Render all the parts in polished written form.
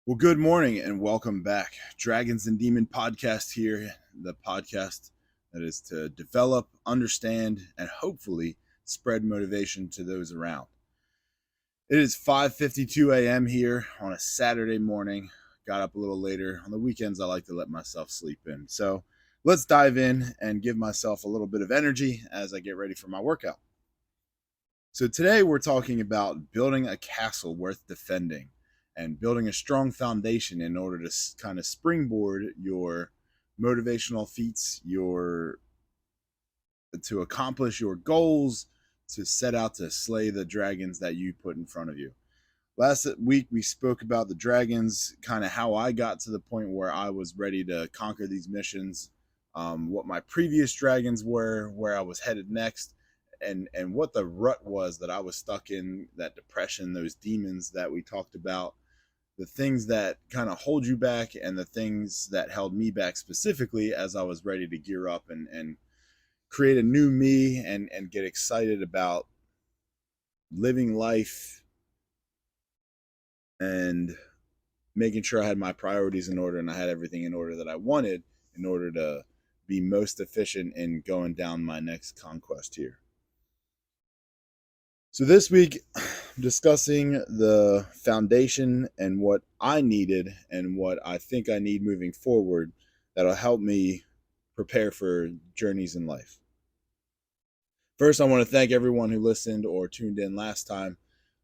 Well, good morning and welcome back. Dragons and Demon Podcast here, the podcast that is to develop, understand, and hopefully spread motivation to those around. It is 5:52 a.m. here on a Saturday morning. Got up a little later. On the weekends, I like to let myself sleep in. So let's dive in and give myself a little bit of energy as I get ready for my workout. So today we're talking about building a castle worth defending and building a strong foundation in order to kind of springboard your motivational feats, your to accomplish your goals, to set out to slay the dragons that you put in front of you. Last week we spoke about the dragons, kind of how I got to the point where I was ready to conquer these missions, what my previous dragons were, where I was headed next, and what the rut was that I was stuck in, that depression, those demons that we talked about, the things that kind of hold you back, and the things that held me back specifically as I was ready to gear up and create a new me and get excited about living life and making sure I had my priorities in order and I had everything in order that I wanted in order to be most efficient in going down my next conquest here. So this week, I'm discussing the foundation and what I needed and what I think I need moving forward that'll help me prepare for journeys in life. First, I want to thank everyone who listened or tuned in last time.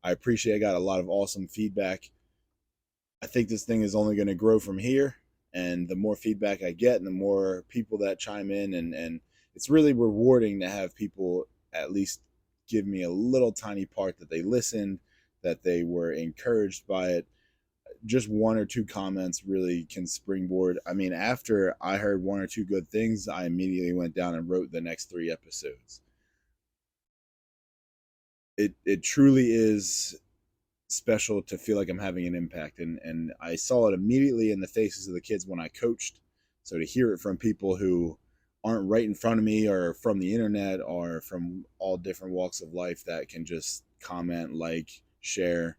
I appreciate I got a lot of awesome feedback. I think this thing is only going to grow from here. And the more feedback I get and the more people that chime in, and it's really rewarding to have people at least give me a little tiny part that they listened, that they were encouraged by it. Just one or two comments really can springboard. I mean, after I heard one or two good things, I immediately went down and wrote the next 3 episodes. It truly is special to feel like I'm having an impact. And I saw it immediately in the faces of the kids when I coached. So to hear it from people who aren't right in front of me or from the internet or from all different walks of life that can just comment, like, share,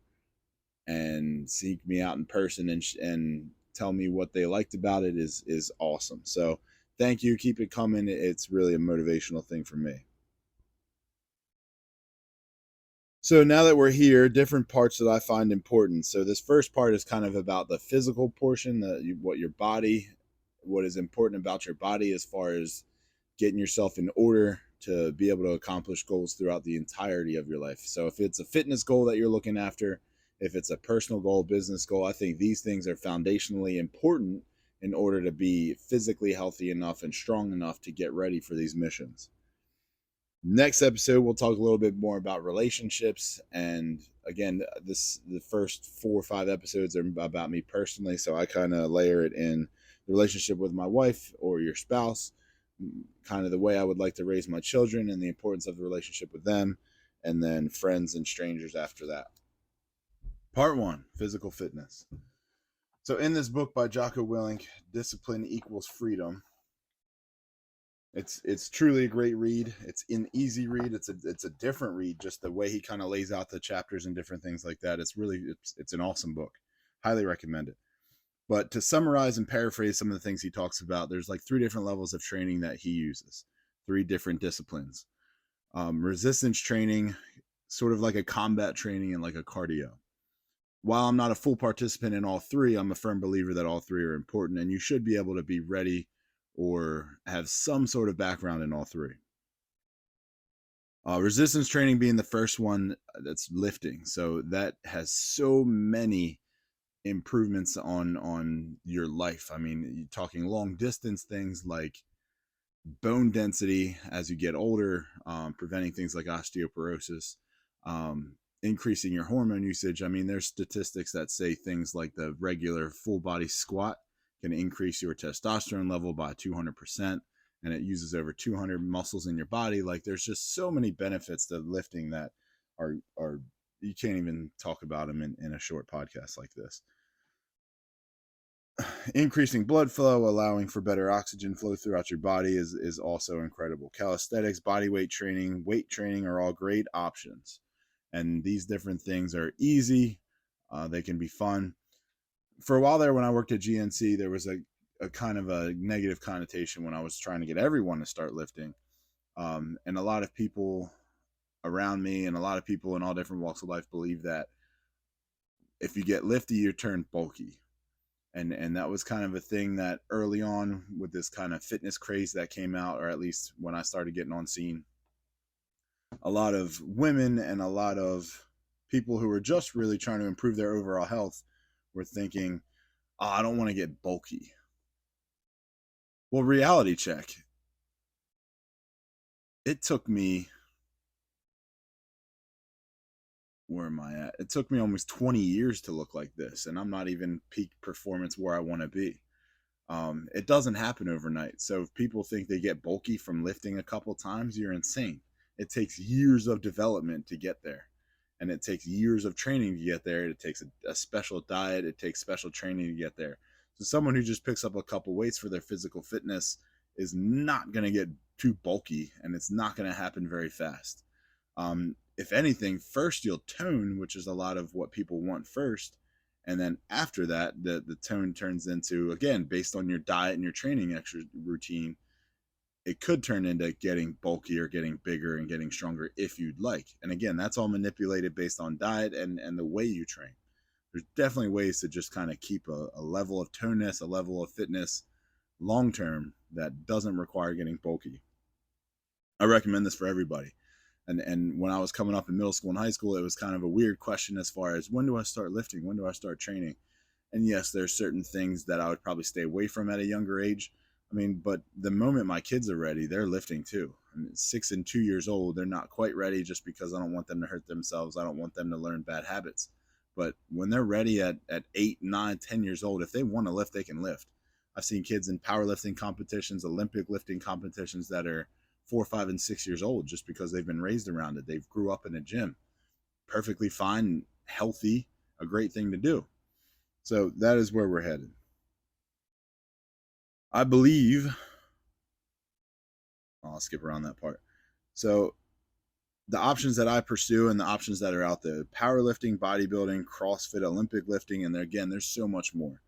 and seek me out in person and tell me what they liked about it is awesome. So thank you. Keep it coming. It's really a motivational thing for me. So now that we're here, different parts that I find important. So this first part is kind of about the physical portion, what your body, what is important about your body as far as getting yourself in order to be able to accomplish goals throughout the entirety of your life. So if it's a fitness goal that you're looking after, if it's a personal goal, business goal, I think these things are foundationally important in order to be physically healthy enough and strong enough to get ready for these missions. Next episode we'll talk a little bit more about relationships, and again, the first 4 or 5 episodes are about me personally, so I kind of layer it in the relationship with my wife or your spouse, kind of the way I would like to raise my children and the importance of the relationship with them, and then friends and strangers after that. Part 1, physical fitness. So in this book by Jocko Willink, Discipline Equals Freedom, it's truly a great read. It's an easy read. It's a different read. Just the way he kind of lays out the chapters and different things like that. It's an awesome book. Highly recommend it. But to summarize and paraphrase some of the things he talks about, there's like 3 different levels of training that he uses. 3 different disciplines. Resistance training, sort of like a combat training and like a cardio. While I'm not a full participant in all 3, I'm a firm believer that all 3 are important, and you should be able to be ready or have some sort of background in all 3. Resistance training being the first one, that's lifting. So that has so many improvements on your life. I mean, you're talking long distance things like bone density as you get older, preventing things like osteoporosis, increasing your hormone usage. I mean, there's statistics that say things like the regular full body squat can increase your testosterone level by 200%, and it uses over 200 muscles in your body. Like, there's just so many benefits to lifting that are you can't even talk about them in a short podcast like this. Increasing blood flow, allowing for better oxygen flow throughout your body is also incredible. Calisthenics, body weight training are all great options. And these different things are easy. They can be fun. for a while there, when I worked at GNC, there was a kind of a negative connotation when I was trying to get everyone to start lifting. And a lot of people around me and a lot of people in all different walks of life believe that if you get lifty, you turn bulky. And that was kind of a thing that early on with this kind of fitness craze that came out, or at least when I started getting on scene, a lot of women and a lot of people who were just really trying to improve their overall health were thinking, oh, I don't want to get bulky. Well, reality check. It took me, where am I at? It took me almost 20 years to look like this, and I'm not even peak performance where I want to be. It doesn't happen overnight. So if people think they get bulky from lifting a couple times, you're insane. It takes years of development to get there. And it takes years of training to get there. It takes a special diet. It takes special training to get there. So someone who just picks up a couple weights for their physical fitness is not going to get too bulky, and it's not going to happen very fast. If anything, first you'll tone, which is a lot of what people want first. And then after that, the tone turns into, again, based on your diet and your training extra routine, it could turn into getting bulky or getting bigger and getting stronger if you'd like. And again, that's all manipulated based on diet and the way you train. There's definitely ways to just kind of keep a level of toneness, a level of fitness long term that doesn't require getting bulky. I recommend this for everybody. And when I was coming up in middle school and high school, it was kind of a weird question as far as, when do I start lifting? When do I start training? And yes, there's certain things that I would probably stay away from at a younger age. I mean, but the moment my kids are ready, they're lifting too. I mean, 6 and 2 years old, they're not quite ready just because I don't want them to hurt themselves. I don't want them to learn bad habits. But when they're ready at 8, 9, 10 years old, if they want to lift, they can lift. I've seen kids in powerlifting competitions, Olympic lifting competitions that are 4, 5, and 6 years old just because they've been raised around it. They've grew up in a gym. Perfectly fine, healthy, a great thing to do. So that is where we're headed. I believe, I'll skip around that part. So the options that I pursue and the options that are out there: powerlifting, bodybuilding, CrossFit, Olympic lifting, and there's so much more.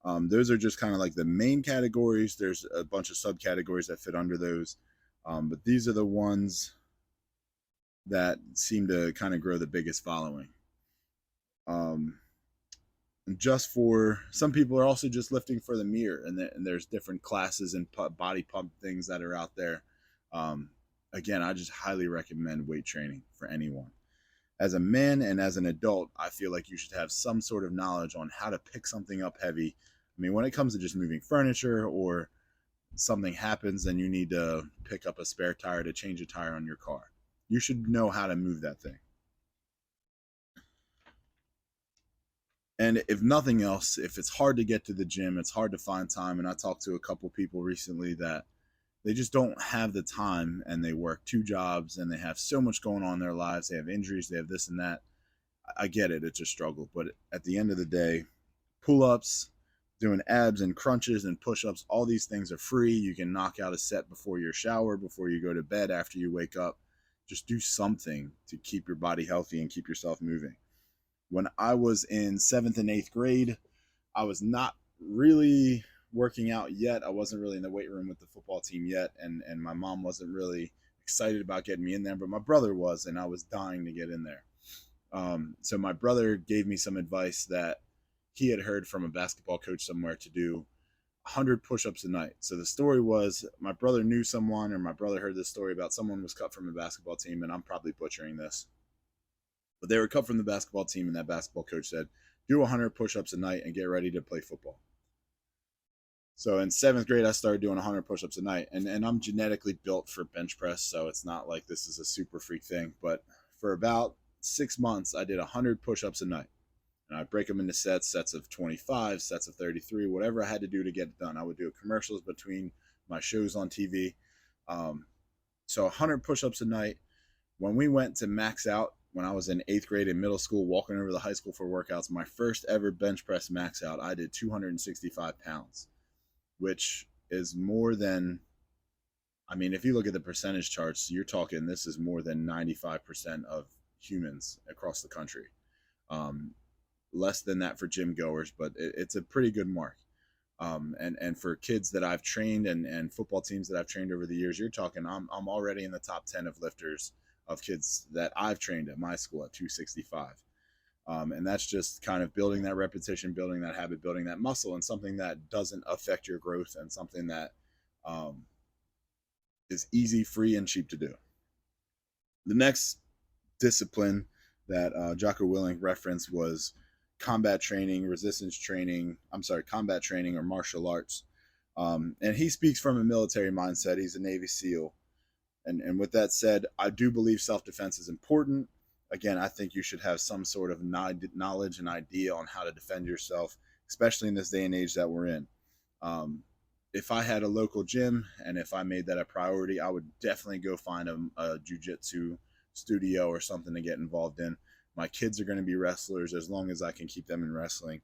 Those are just kind of like the main categories. There's a bunch of subcategories that fit under those. But these are the ones that seem to kind of grow the biggest following. Just for some people are also just lifting for the mirror, and there's different classes and body pump things that are out there. Again, I just highly recommend weight training for anyone. As a man and as an adult, I feel like you should have some sort of knowledge on how to pick something up heavy. I mean, when it comes to just moving furniture, or something happens and you need to pick up a spare tire to change a tire on your car, you should know how to move that thing. And if nothing else, if it's hard to get to the gym, it's hard to find time. And I talked to a couple people recently that they just don't have the time, and they work 2 jobs and they have so much going on in their lives. They have injuries, they have this and that. I get it, it's a struggle. But at the end of the day, pull ups, doing abs and crunches and push ups, all these things are free. You can knock out a set before your shower, before you go to bed, after you wake up. Just do something to keep your body healthy and keep yourself moving. When I was in 7th and 8th grade, I was not really working out yet. I wasn't really in the weight room with the football team yet, and my mom wasn't really excited about getting me in there, but my brother was, and I was dying to get in there. So my brother gave me some advice that he had heard from a basketball coach somewhere, to do 100 push-ups a night. So the story was, my brother knew someone, or my brother heard this story about someone was cut from a basketball team, and I'm probably butchering this, but they were cut from the basketball team, and that basketball coach said, do 100 push-ups a night and get ready to play football. So in 7th grade, I started doing 100 push-ups a night, and I'm genetically built for bench press, so it's not like this is a super freak thing. But for about 6 months, I did 100 push-ups a night, and I'd break them into sets of 25, sets of 33, whatever I had to do to get it done. I would do commercials between my shows on TV. So 100 push-ups a night. When we went to max out, when I was in 8th grade in middle school, walking over to the high school for workouts, my first ever bench press max out, I did 265 pounds, which is more than, I mean, if you look at the percentage charts, you're talking, this is more than 95% of humans across the country. less than that for gym goers, but it's a pretty good mark. And for kids that I've trained and football teams that I've trained over the years, you're talking I'm already in the top 10 of lifters of kids that I've trained at my school at 265. And that's just kind of building that repetition, building that habit, building that muscle, and something that doesn't affect your growth, and something that um, is easy, free, and cheap to do. The next discipline that Jocko Willink referenced was combat training, resistance training. I'm sorry, combat training or martial arts. And he speaks from a military mindset. He's a Navy SEAL. And with that said, I do believe self-defense is important. Again, I think you should have some sort of knowledge and idea on how to defend yourself, especially in this day and age that we're in. If I had a local gym and if I made that a priority, I would definitely go find a jiu-jitsu studio or something to get involved in. My kids are going to be wrestlers as long as I can keep them in wrestling.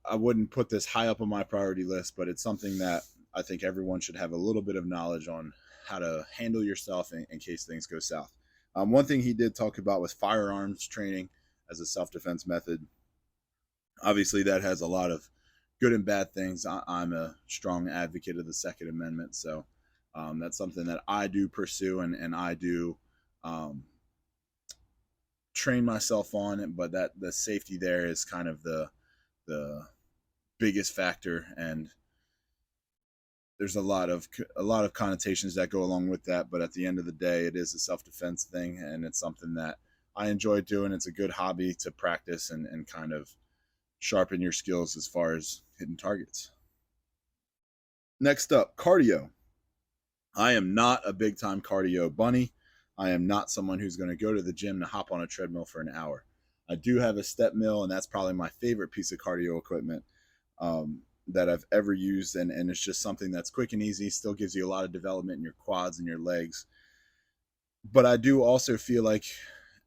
I wouldn't put this high up on my priority list, but it's something that I think everyone should have a little bit of knowledge on how to handle yourself in case things go south. One thing he did talk about was firearms training as a self-defense method. Obviously, that has a lot of good and bad things. I'm a strong advocate of the Second Amendment, so that's something that I do pursue and I do train myself on. But that the safety there is kind of the biggest factor, and there's a lot of connotations that go along with that. But at the end of the day, it is a self-defense thing, and it's something that I enjoy doing. It's a good hobby to practice and kind of sharpen your skills as far as hitting targets. Next up, cardio. I am not a big time cardio bunny. I am not someone who's going to go to the gym to hop on a treadmill for an hour. I do have a step mill, and that's probably my favorite piece of cardio equipment that I've ever used. And it's just something that's quick and easy, still gives you a lot of development in your quads and your legs. But I do also feel like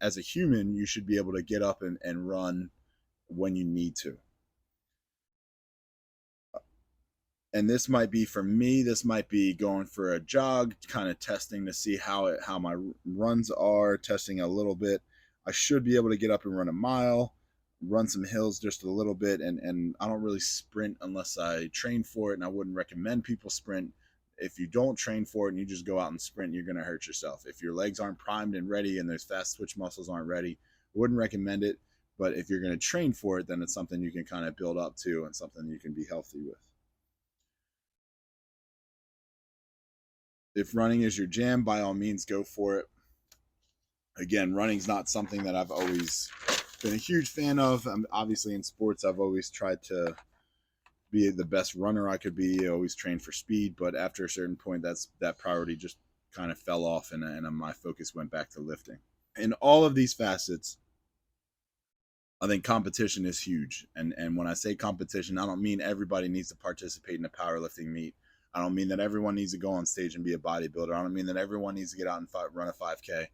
as a human, you should be able to get up and run when you need to. And this might be for me, this might be going for a jog, kind of testing to see how my runs are, testing a little bit. I should be able to get up and run a mile, run some hills just a little bit, and I don't really sprint unless I train for it, and I wouldn't recommend people sprint. If you don't train for it and you just go out and sprint, you're going to hurt yourself. If your legs aren't primed and ready and those fast twitch muscles aren't ready, I wouldn't recommend it. But if you're going to train for it, then it's something you can kind of build up to and something you can be healthy with. If running is your jam, by all means, go for it. Again, running's not something that I've always been a huge fan of. Obviously, in sports, I've always tried to be the best runner I could be. I always trained for speed, but after a certain point, that priority just kind of fell off, and my focus went back to lifting. In all of these facets, I think competition is huge. And when I say competition, I don't mean everybody needs to participate in a powerlifting meet. I don't mean that everyone needs to go on stage and be a bodybuilder. I don't mean that everyone needs to get out and run a 5K.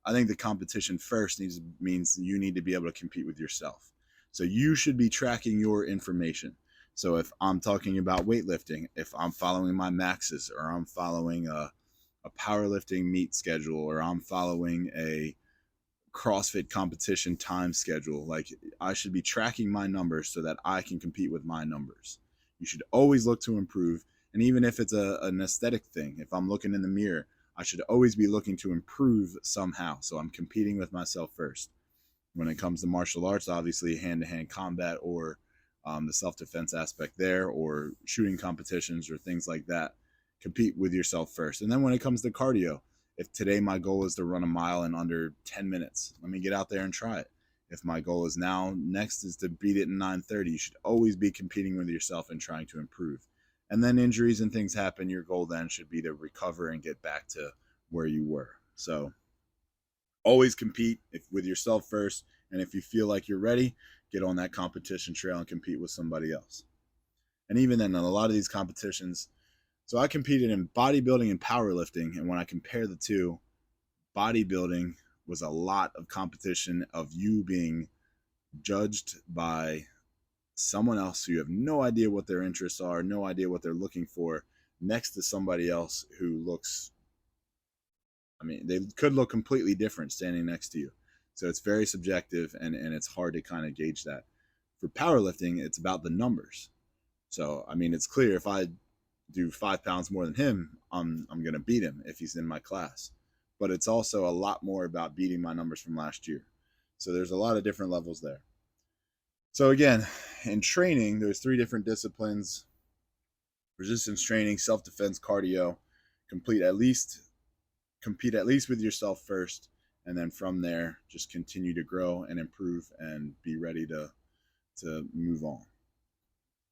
I think the competition first means you need to be able to compete with yourself. So you should be tracking your information. So if I'm talking about weightlifting, if I'm following my maxes, or I'm following a powerlifting meet schedule, or I'm following a CrossFit competition time schedule, like I should be tracking my numbers so that I can compete with my numbers. You should always look to improve. And even if it's an aesthetic thing, if I'm looking in the mirror, I should always be looking to improve somehow. So I'm competing with myself first. When it comes to martial arts, obviously hand-to-hand combat, or the self-defense aspect there, or shooting competitions or things like that, compete with yourself first. And then when it comes to cardio, if today my goal is to run a mile in under 10 minutes, let me get out there and try it. If my goal is next is to beat it in 9:30, you should always be competing with yourself and trying to improve. And then injuries and things happen. Your goal then should be to recover and get back to where you were. So always compete with yourself first. And if you feel like you're ready, get on that competition trail and compete with somebody else. And even then, in a lot of these competitions, so I competed in bodybuilding and powerlifting. And when I compare the two, bodybuilding was a lot of competition of you being judged by someone else who you have no idea what their interests are, no idea what they're looking for, next to somebody else who looks, they could look completely different standing next to you. So it's very subjective, and it's hard to kind of gauge that. For powerlifting, it's about the numbers. So, I mean, it's clear if I do 5 pounds more than him, I'm going to beat him if he's in my class. But it's also a lot more about beating my numbers from last year. So there's a lot of different levels there. So again, in training, there's 3 different disciplines: resistance training, self-defense, cardio. Compete at least with yourself first, and then from there, just continue to grow and improve and be ready to move on.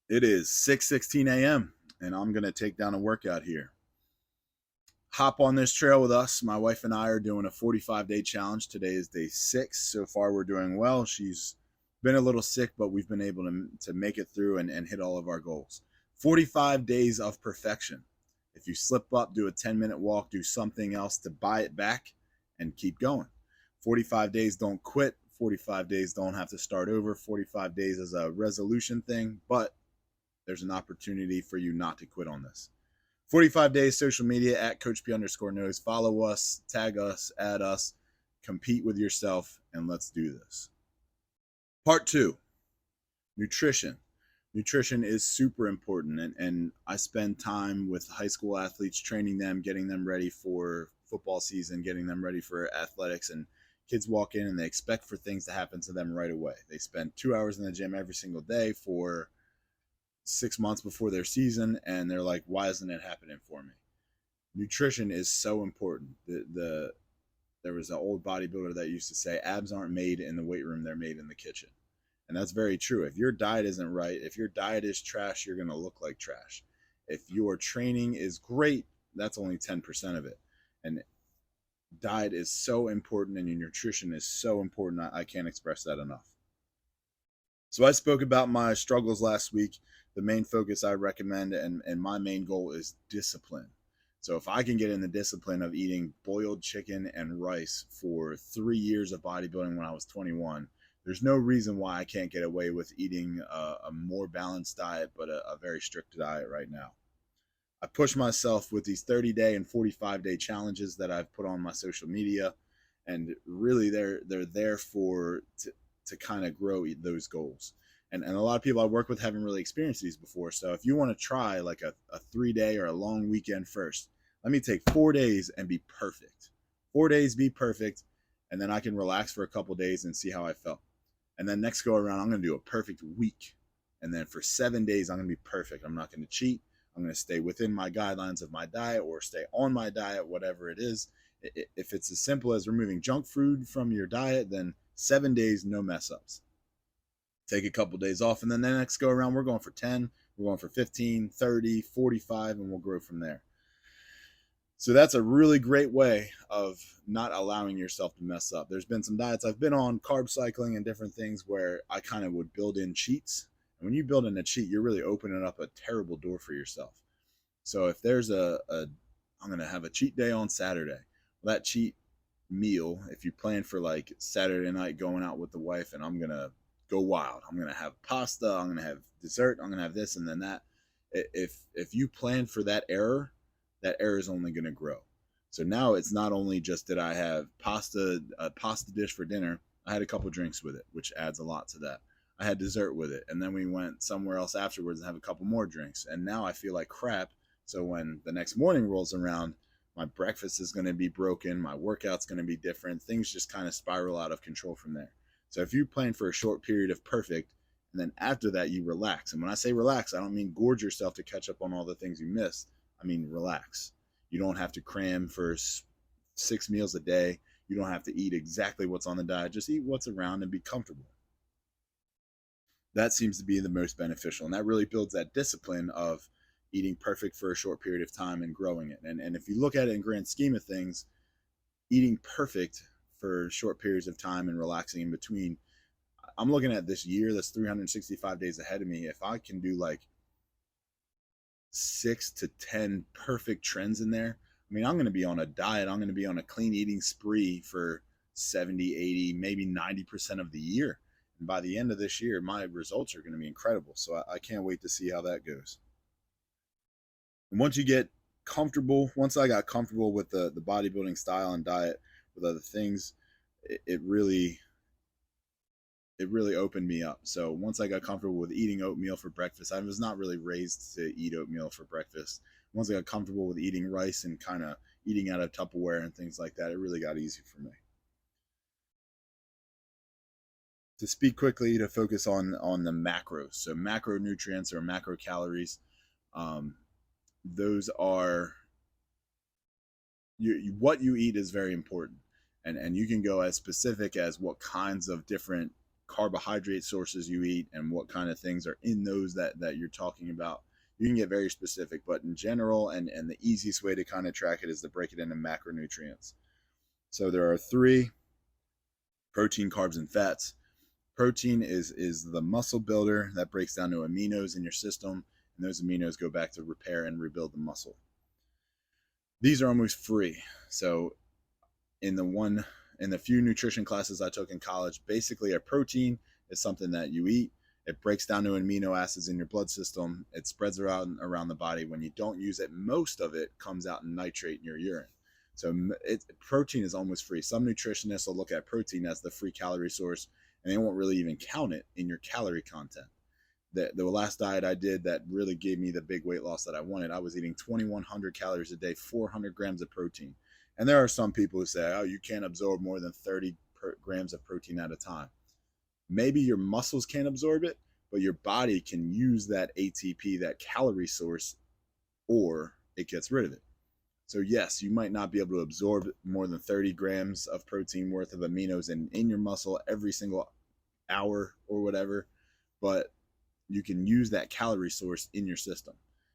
It is 6:16 a.m. and I'm going to take down a workout here. Hop on this trail with us. My wife and I are doing a 45-day challenge. Today is day 6. So far, we're doing well. She's been a little sick, but we've been able to make it through and hit all of our goals. 45 days of perfection. If you slip up, do a 10-minute walk, do something else to buy it back, and keep going. 45 days, don't quit. 45 days, don't have to start over. 45 days is a resolution thing, but there's an opportunity for you not to quit on this. 45 days, social media at CoachP_knows. Follow us, tag us, add us, compete with yourself, and let's do this. Part 2, nutrition. Nutrition is super important, and I spend time with high school athletes, training them, getting them ready for football season, getting them ready for athletics, and kids walk in and they expect for things to happen to them right away. They spend 2 hours in the gym every single day for 6 months before their season, and they're like, why isn't it happening for me? Nutrition is so important. There was an old bodybuilder that used to say, abs aren't made in the weight room, they're made in the kitchen. And that's very true. If your diet isn't right, if your diet is trash, you're going to look like trash. If your training is great, that's only 10% of it. And diet is so important, and your nutrition is so important. I can't express that enough. So I spoke about my struggles last week. The main focus I recommend and my main goal is discipline. So if I can get in the discipline of eating boiled chicken and rice for 3 years of bodybuilding when I was 21, there's no reason why I can't get away with eating a more balanced diet, but a very strict diet right now. I push myself with these 30-day and 45-day challenges that I've put on my social media, and really they're there for to kind of grow those goals. And a lot of people I work with haven't really experienced these before. So if you want to try like a 3-day or a long weekend first, let me take 4 days and be perfect. 4 days, be perfect, and then I can relax for a couple days and see how I felt. And then next go around, I'm going to do a perfect week. And then for 7 days, I'm going to be perfect. I'm not going to cheat. I'm going to stay within my guidelines of my diet or stay on my diet, whatever it is. If it's as simple as removing junk food from your diet, then 7 days, no mess ups. Take a couple days off, and then the next go around, we're going for 10, we're going for 15, 30, 45, and we'll grow from there. So that's a really great way of not allowing yourself to mess up. There's been some diets I've been on, carb cycling and different things, where I kind of would build in cheats. And when you build in a cheat, you're really opening up a terrible door for yourself. So if there's I'm going to have a cheat day on Saturday, well, that cheat meal, if you plan for like Saturday night going out with the wife and I'm going to go wild, I'm going to have pasta, I'm going to have dessert, I'm going to have this and then that. If you plan for that error is only going to grow. So now it's not only just that I have a pasta dish for dinner, I had a couple drinks with it, which adds a lot to that. I had dessert with it, and then we went somewhere else afterwards and have a couple more drinks. And now I feel like crap. So when the next morning rolls around, my breakfast is going to be broken, my workout's going to be different. Things just kind of spiral out of control from there. So if you plan for a short period of perfect, and then after that you relax. And when I say relax, I don't mean gorge yourself to catch up on all the things you missed. I mean, relax. You don't have to cram for 6 meals a day. You don't have to eat exactly what's on the diet. Just eat what's around and be comfortable. That seems to be the most beneficial. And that really builds that discipline of eating perfect for a short period of time and growing it. And if you look at it in grand scheme of things, eating perfect for short periods of time and relaxing in between, I'm looking at this year that's 365 days ahead of me. If I can do like 6 to 10 perfect trends in there, I mean, I'm going to be on a diet. I'm going to be on a clean eating spree for 70, 80, maybe 90% of the year. And by the end of this year, my results are going to be incredible. So I can't wait to see how that goes. And once I got comfortable with the bodybuilding style and diet with other things, it really opened me up. So once I got comfortable with eating oatmeal for breakfast, I was not really raised to eat oatmeal for breakfast. Once I got comfortable with eating rice and kind of eating out of Tupperware and things like that, it really got easy for me. To speak quickly, to focus on the macros, so macronutrients or macrocalories, um, those are what you eat is very important, and you can go as specific as what kinds of different carbohydrate sources you eat and what kind of things are in those that you're talking about. You can get very specific, but in general, and the easiest way to kind of track it is to break it into macronutrients. So there are three: protein, carbs, and fats. Protein is the muscle builder that breaks down to aminos in your system, and those aminos go back to repair and rebuild the muscle. These are almost free. So in the few nutrition classes I took in college, basically a protein is something that you eat. It breaks down to amino acids in your blood system. It spreads around the body. When you don't use it, most of it comes out in nitrate in your urine. So protein is almost free. Some nutritionists will look at protein as the free calorie source, and they won't really even count it in your calorie content. The last diet I did that really gave me the big weight loss that I wanted, I was eating 2,100 calories a day, 400 grams of protein. And there are some people who say, oh, you can't absorb more than 30 grams of protein at a time. Maybe your muscles can't absorb it, but your body can use that ATP, that calorie source, or it gets rid of it. So yes, you might not be able to absorb more than 30 grams of protein worth of aminos in your muscle every single hour or whatever, but you can use that calorie source in your system.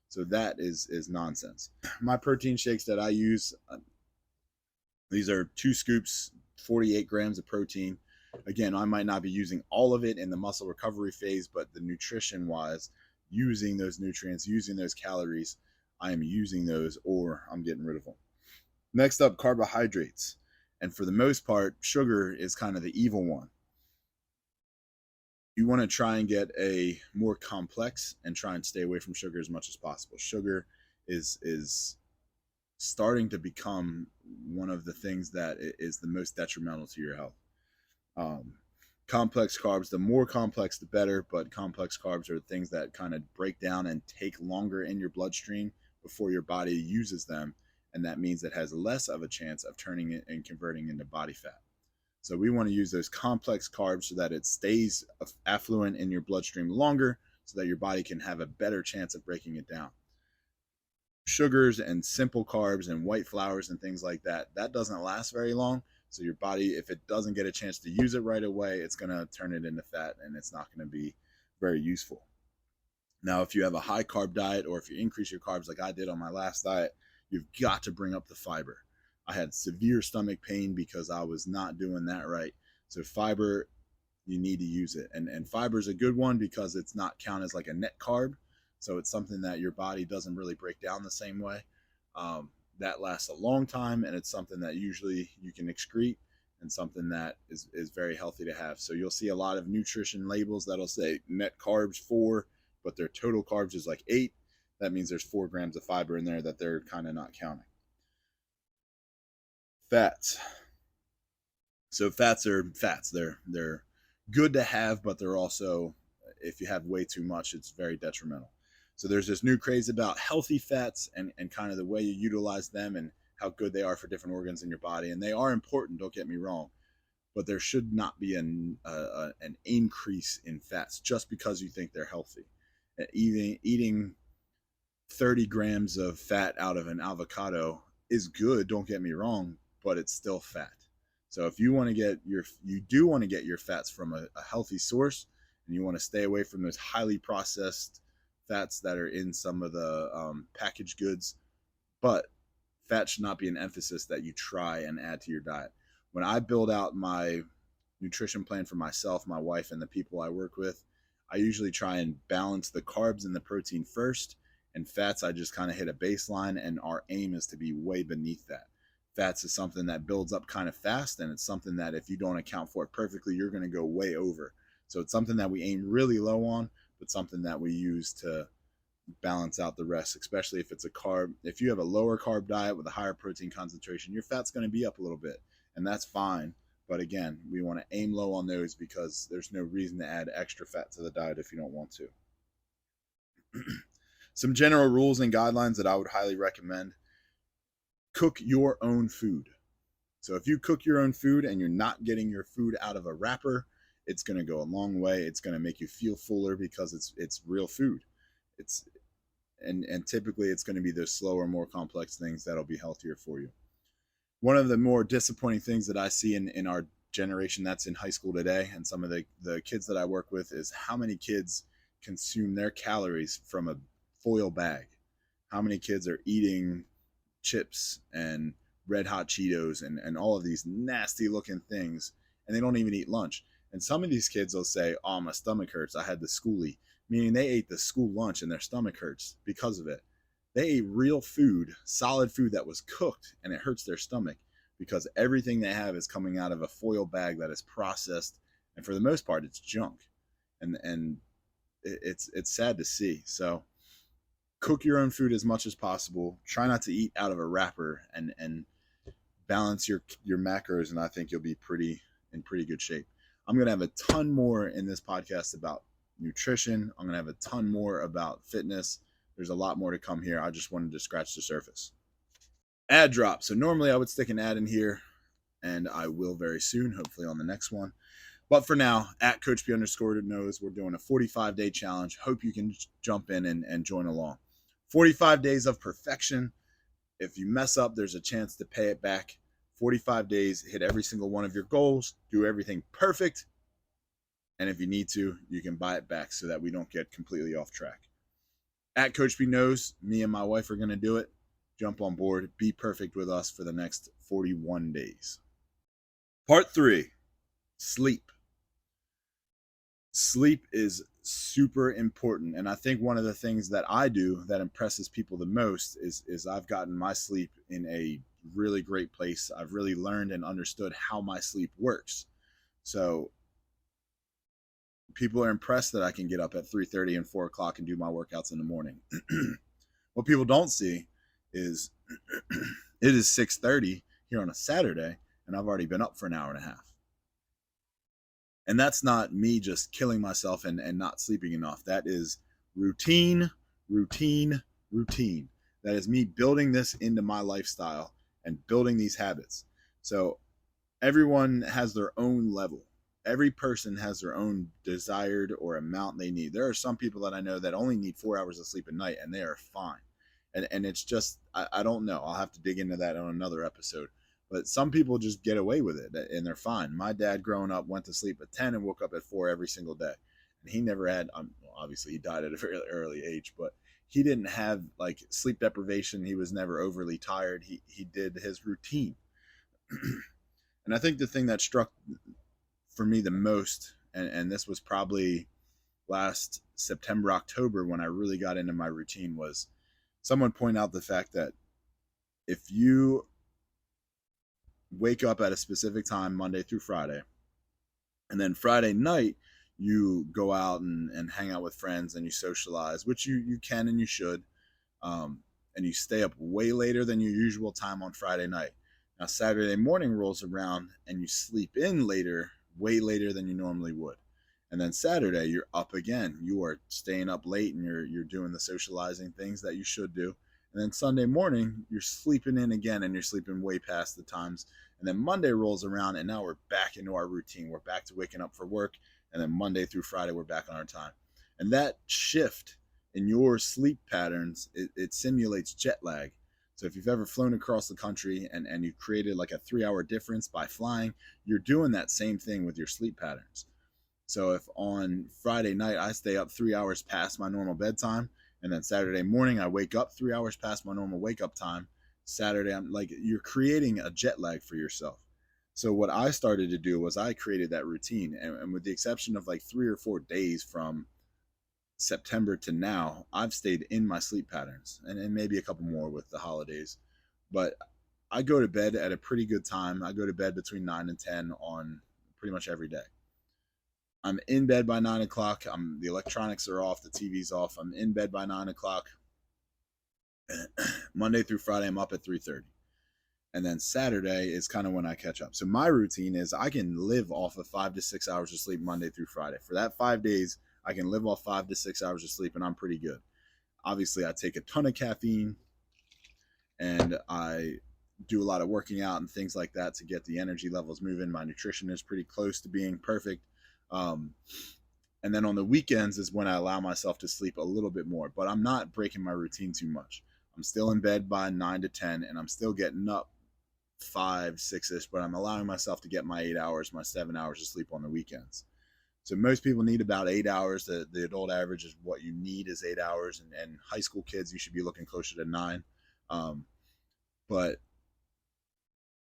So that is nonsense. My protein shakes that I use, these are 2 scoops, 48 grams of protein. Again, I might not be using all of it in the muscle recovery phase, but the nutrition wise, using those nutrients, using those calories, I am using those or I'm getting rid of them. Next up, carbohydrates. And for the most part, sugar is kind of the evil one. You want to try and get a more complex and try and stay away from sugar as much as possible. Sugar is starting to become one of the things that is the most detrimental to your health. Complex carbs, the more complex the better, but complex carbs are things that kind of break down and take longer in your bloodstream before your body uses them, and that means it has less of a chance of turning it and converting into body fat. So we want to use those complex carbs so that it stays affluent in your bloodstream longer, so that your body can have a better chance of breaking it down. Sugars and simple carbs and white flours and things like that, that doesn't last very long. So your body, if it doesn't get a chance to use it right away, it's going to turn it into fat, and it's not going to be very useful. Now, if you have a high carb diet, or if you increase your carbs like I did on my last diet, you've got to bring up the fiber. I had severe stomach pain because I was not doing that right. So fiber, you need to use it. And fiber is a good one because it's not counted as like a net carb. So it's something that your body doesn't really break down the same way. That lasts a long time, and it's something that usually you can excrete, and something that is very healthy to have. So you'll see a lot of nutrition labels that'll say net carbs 4, but their total carbs is like 8. That means there's 4 grams of fiber in there that they're kind of not counting. Fats. So fats are fats. They're good to have, but they're also, if you have way too much, it's very detrimental. So there's this new craze about healthy fats and kind of the way you utilize them and how good they are for different organs in your body. And they are important, don't get me wrong, but there should not be an increase in fats just because you think they're healthy. Eating 30 grams of fat out of an avocado is good, don't get me wrong, but it's still fat. So if you want to get your fats from a healthy source, and you want to stay away from those highly processed fats that are in some of the packaged goods, but fat should not be an emphasis that you try and add to your diet. When I build out my nutrition plan for myself, my wife, and the people I work with, I usually try and balance the carbs and the protein first, and fats I just kind of hit a baseline, and our aim is to be way beneath that. Fats is something that builds up kind of fast, and it's something that if you don't account for it perfectly, you're going to go way over. So it's something that we aim really low on, but something that we use to balance out the rest, especially if it's a carb. If you have a lower carb diet with a higher protein concentration, your fat's going to be up a little bit, and that's fine. But again, we want to aim low on those because there's no reason to add extra fat to the diet if you don't want to. Some general rules and guidelines that I would highly recommend: cook your own food. So if you cook your own food and you're not getting your food out of a wrapper, it's going to go a long way. It's going to make you feel fuller because it's real food. It's and typically it's going to be those slower, more complex things that'll be healthier for you. One of the more disappointing things that I see in our generation that's in high school today, and some of the kids that I work with, is how many kids consume their calories from a foil bag. How many kids are eating chips and Red Hot Cheetos and all of these nasty looking things, and they don't even eat lunch. And some of these kids will say, "Oh, my stomach hurts. I had the schoolie," meaning they ate the school lunch and their stomach hurts because of it. They ate real food, solid food that was cooked, and it hurts their stomach because everything they have is coming out of a foil bag that is processed, and for the most part, it's junk. And it's sad to see. So cook your own food as much as possible. Try not to eat out of a wrapper, and balance your macros, and I think you'll be in pretty good shape. I'm going to have a ton more in this podcast about nutrition. I'm going to have a ton more about fitness. There's a lot more to come here. I just wanted to scratch the surface. Ad drop. So normally I would stick an ad in here, and I will very soon, hopefully on the next one. But for now, at Coach B _ knows, we're doing a 45-day challenge. Hope you can jump in and join along. 45 days of perfection. If you mess up, there's a chance to pay it back. 45 days, hit every single one of your goals, do everything perfect. And if you need to, you can buy it back so that we don't get completely off track. At Coach B knows, me and my wife are going to do it. Jump on board. Be perfect with us for the next 41 days. Part 3, sleep. Sleep is super important. And I think one of the things that I do that impresses people the most is I've gotten my sleep in a really great place. I've really learned and understood how my sleep works. So people are impressed that I can get up at 3:30 and 4 o'clock and do my workouts in the morning. What people don't see is it is 6:30 here on a Saturday, and I've already been up for an hour and a half. And that's not me just killing myself and not sleeping enough. That is routine. That is me building this into my lifestyle and building these habits. So everyone has their own level. Every person has their own desired or amount they need. There are some people that I know that only need 4 hours of sleep a night, and they are fine. And it's just, I don't know. I'll have to dig into that on another episode. But some people just get away with it, and they're fine. My dad, growing up, went to sleep at 10 and woke up at 4 every single day. And he never had, obviously he died at a very early age, but he didn't have like sleep deprivation. He was never overly tired. He did his routine. And I think the thing that struck for me the most, and this was probably last September, October, when I really got into my routine, was someone point out the fact that if you wake up at a specific time Monday through Friday, and then Friday night you go out and hang out with friends and you socialize, which you can and you should, and you stay up way later than your usual time on Friday night. Now Saturday morning rolls around and you sleep in later, way later than you normally would. And then Saturday you're up again. You are staying up late and you're doing the socializing things that you should do. And then Sunday morning you're sleeping in again, and you're sleeping way past the times. And then Monday rolls around and now we're back into our routine. We're back to waking up for work, and then Monday through Friday we're back on our time. And that shift in your sleep patterns, it simulates jet lag. So if you've ever flown across the country and you created like a 3-hour difference by flying, you're doing that same thing with your sleep patterns. So if on Friday night I stay up 3 hours past my normal bedtime, and then Saturday morning I wake up 3 hours past my normal wake up time, Saturday I'm like, you're creating a jet lag for yourself. So what I started to do was I created that routine, and with the exception of like 3 or 4 days from September to now, I've stayed in my sleep patterns, and maybe a couple more with the holidays. But I go to bed at a pretty good time. I go to bed between 9 and 10 on pretty much every day. I'm in bed by 9 o'clock. The electronics are off. The TV's off. I'm in bed by 9 o'clock. Monday through Friday, I'm up at 3:30. And then Saturday is kind of when I catch up. So my routine is I can live off of 5 to 6 hours of sleep Monday through Friday. For that 5 days, I can live off 5 to 6 hours of sleep, and I'm pretty good. Obviously, I take a ton of caffeine, and I do a lot of working out and things like that to get the energy levels moving. My nutrition is pretty close to being perfect. Um, and then on the weekends is when I allow myself to sleep a little bit more, but I'm not breaking my routine too much. I'm still in bed by 9 to 10, and I'm still getting up 5, 6 ish, but I'm allowing myself to get my 8 hours, my 7 hours of sleep on the weekends. So most people need about 8 hours. The adult average is what you need is 8 hours, and high school kids you should be looking closer to 9. But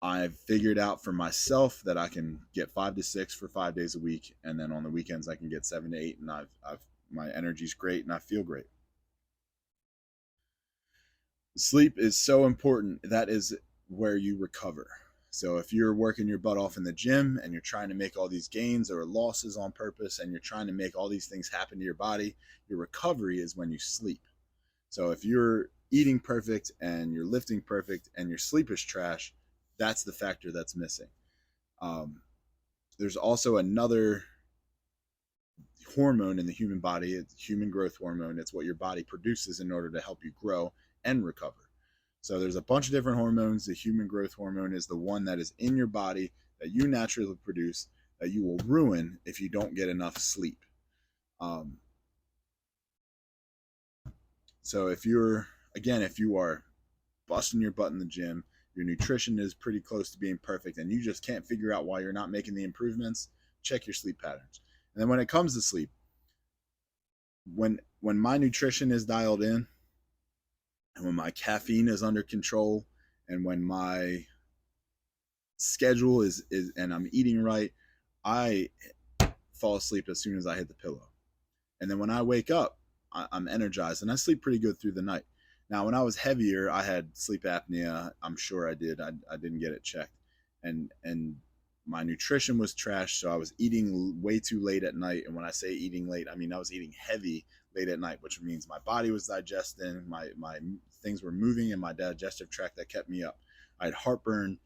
I've figured out for myself that I can get 5 to 6 for 5 days a week, and then on the weekends I can get 7 to 8, and I've my energy's great and I feel great. Sleep is so important. That is where you recover. So if you're working your butt off in the gym and you're trying to make all these gains or losses on purpose, and you're trying to make all these things happen to your body, your recovery is when you sleep. So if you're eating perfect and you're lifting perfect and your sleep is trash, that's the factor that's missing. There's also another hormone in the human body. It's human growth hormone. It's what your body produces in order to help you grow and recover. So there's a bunch of different hormones. The human growth hormone is the one that is in your body that you naturally produce that you will ruin if you don't get enough sleep. So if you are busting your butt in the gym, your nutrition is pretty close to being perfect, and you just can't figure out why you're not making the improvements, check your sleep patterns. And then when it comes to sleep, when my nutrition is dialed in, and when my caffeine is under control, and when my schedule is and I'm eating right, I fall asleep as soon as I hit the pillow. And then when I wake up, I'm energized and I sleep pretty good through the night. Now, when I was heavier, I had sleep apnea. I'm sure I did. I didn't get it checked, and my nutrition was trash. So I was eating way too late at night. And when I say eating late, I mean I was eating heavy late at night, which means my body was digesting, my things were moving in my digestive tract that kept me up. I had heartburn,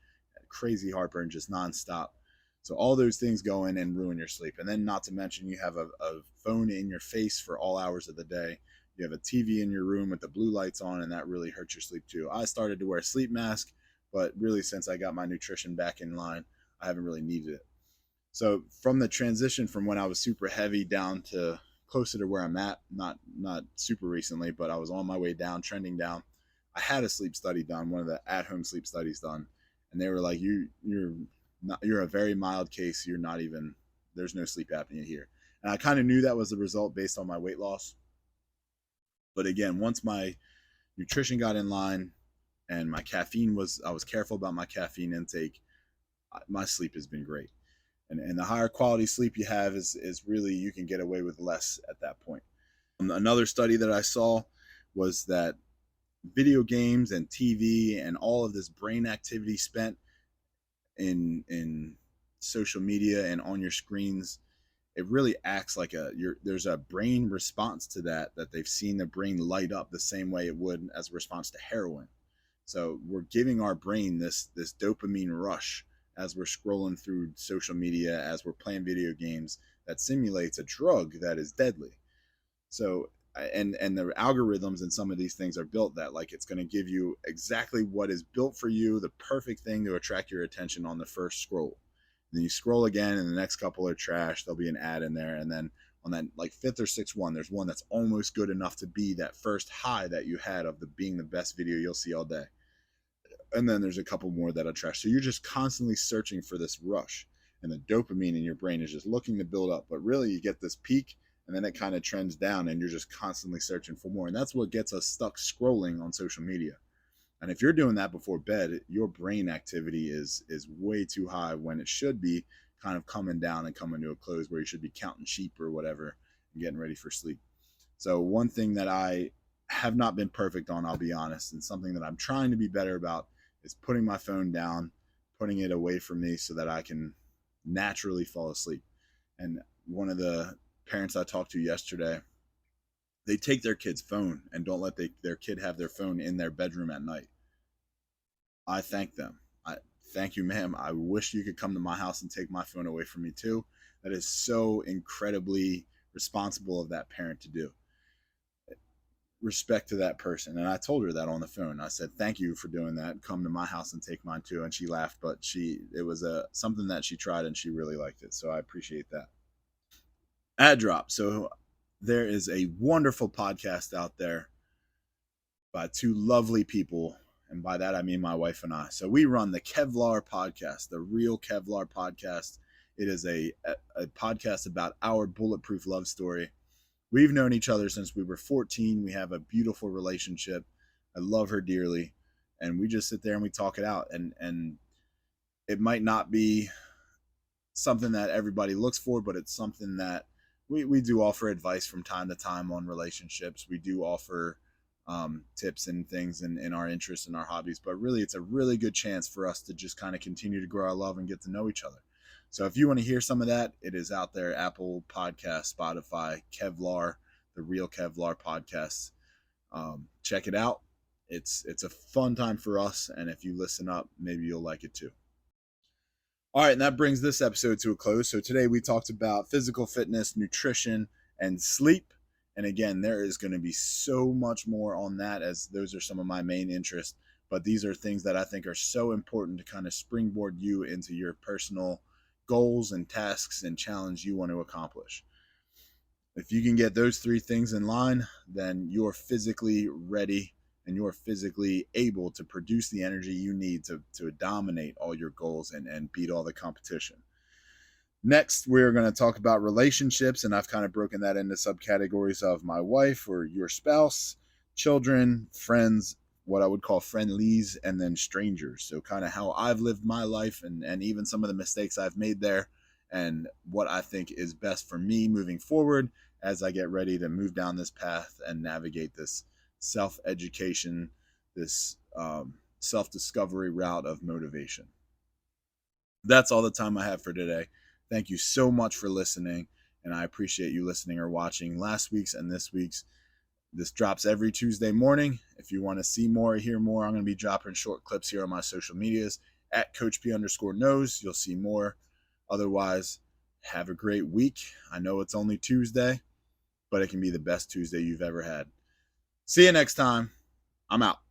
crazy heartburn, just nonstop. So all those things go in and ruin your sleep. And then not to mention you have a phone in your face for all hours of the day. You have a TV in your room with the blue lights on, and that really hurts your sleep too. I started to wear a sleep mask, but really since I got my nutrition back in line, I haven't really needed it. So from the transition from when I was super heavy down to closer to where I'm at, not super recently, but I was on my way down, trending down. I had a sleep study done, one of the at-home sleep studies done, and they were like, you're a very mild case. You're not even, there's no sleep apnea here. And I kind of knew that was the result based on my weight loss. But again, once my nutrition got in line and I was careful about my caffeine intake, my sleep has been great. And the higher quality sleep you have is really, you can get away with less at that point. Another study that I saw was that video games and TV and all of this brain activity spent in social media and on your screens, it really acts like there's a brain response to that they've seen the brain light up the same way it would as a response to heroin. So we're giving our brain this dopamine rush as we're scrolling through social media, as we're playing video games, that simulates a drug that is deadly. So and the algorithms in some of these things are built that like it's going to give you exactly what is built for you, the perfect thing to attract your attention on the first scroll. And then you scroll again and the next couple are trash, there'll be an ad in there, and then on that like fifth or sixth one, there's one that's almost good enough to be that first high that you had of the being the best video you'll see all day. And then there's a couple more that are trash. So you're just constantly searching for this rush, and the dopamine in your brain is just looking to build up, but really you get this peak and then it kind of trends down and you're just constantly searching for more. And that's what gets us stuck scrolling on social media. And if you're doing that before bed, your brain activity is way too high when it should be kind of coming down and coming to a close, where you should be counting sheep or whatever and getting ready for sleep. So one thing that I have not been perfect on, I'll be honest, and something that I'm trying to be better about is putting my phone down, putting it away from me so that I can naturally fall asleep. And one of the parents I talked to yesterday, they take their kid's phone and don't let their kid have their phone in their bedroom at night. I thank them. thank you, ma'am. I wish you could come to my house and take my phone away from me too. That is so incredibly responsible of that parent to do. Respect to that person. And I told her that on the phone. I said, thank you for doing that. Come to my house and take mine too. And she laughed, but it was something that she tried and she really liked it. So I appreciate that. Ad drop. So there is a wonderful podcast out there by two lovely people. And by that, I mean my wife and I. So we run the Kevlar podcast, the Real Kevlar podcast. It is a podcast about our bulletproof love story. We've known each other since we were 14. We have a beautiful relationship. I love her dearly. And we just sit there and we talk it out. And it might not be something that everybody looks for, but it's something that we do offer advice from time to time on relationships. We do offer tips and things in our interests and our hobbies. But really, it's a really good chance for us to just kind of continue to grow our love and get to know each other. So if you want to hear some of that, it is out there, Apple Podcast, Spotify, Kevlar, the Real Kevlar podcast. Check it out. It's a fun time for us. And if you listen up, maybe you'll like it too. All right, and that brings this episode to a close. So today we talked about physical fitness, nutrition, and sleep. And again, there is going to be so much more on that, as those are some of my main interests. But these are things that I think are so important to kind of springboard you into your personal goals and tasks and challenge you want to accomplish. If you can get those three things in line, then you're physically ready and you're physically able to produce the energy you need to dominate all your goals and beat all the competition. Next, we're going to talk about relationships, and I've kind of broken that into subcategories of my wife or your spouse, children, friends, what I would call friendlies, and then strangers. So kind of how I've lived my life and even some of the mistakes I've made there and what I think is best for me moving forward as I get ready to move down this path and navigate this self-education, this self-discovery route of motivation. That's all the time I have for today. Thank you so much for listening, and I appreciate you listening or watching last week's and this week's. This drops every Tuesday morning. If you want to see more or hear more, I'm going to be dropping short clips here on my social medias at CoachP_knows. You'll see more. Otherwise, have a great week. I know it's only Tuesday, but it can be the best Tuesday you've ever had. See you next time. I'm out.